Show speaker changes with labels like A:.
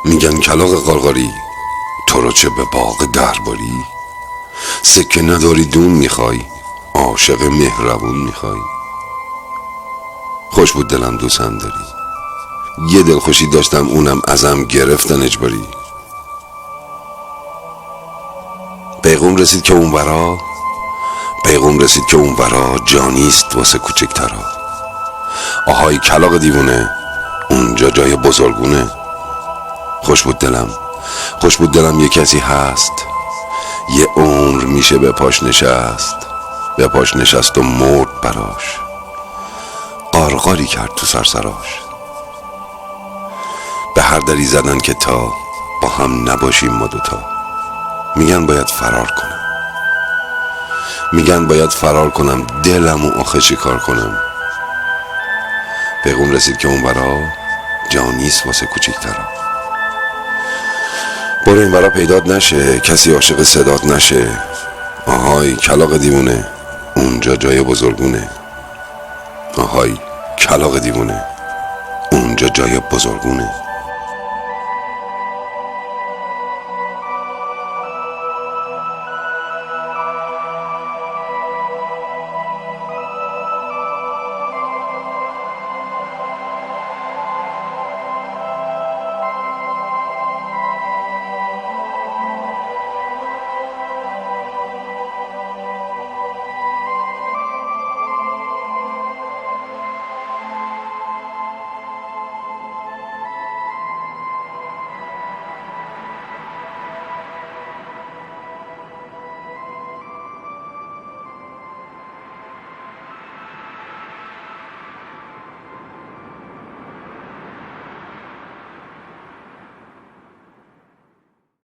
A: میگن کلاغ قارقاری تو رو چه به باغ درباری؟ سکه نداری دون میخوای، عاشق مهربون میخوای. خوش بود دلم دوستم داری، یه دلخوشی داشتم اونم ازم گرفتن اجباری. پیغام رسید که اون ورا جانیست واسه کوچکترا. آهای کلاغ دیوونه، اونجا جای بزرگونه. خوش بود دلم یه کسی هست، یه عمر میشه به پاش نشست و مرد براش. قارقاری کرد تو سرسراش. به هر دری زدن که تا با هم نباشیم ما دوتا. میگن باید فرار کنم، دلمو آخه چی کار کنم. پیغام رسید که اون ورا جانیست واسه کوچیکترا. برو این ورا پیدات نشه، کسی عاشق صدات نشه. آهای کلاغ دیوونه، اونجا جای بزرگونه. آهای کلاغ دیوونه، اونجا جای بزرگونه.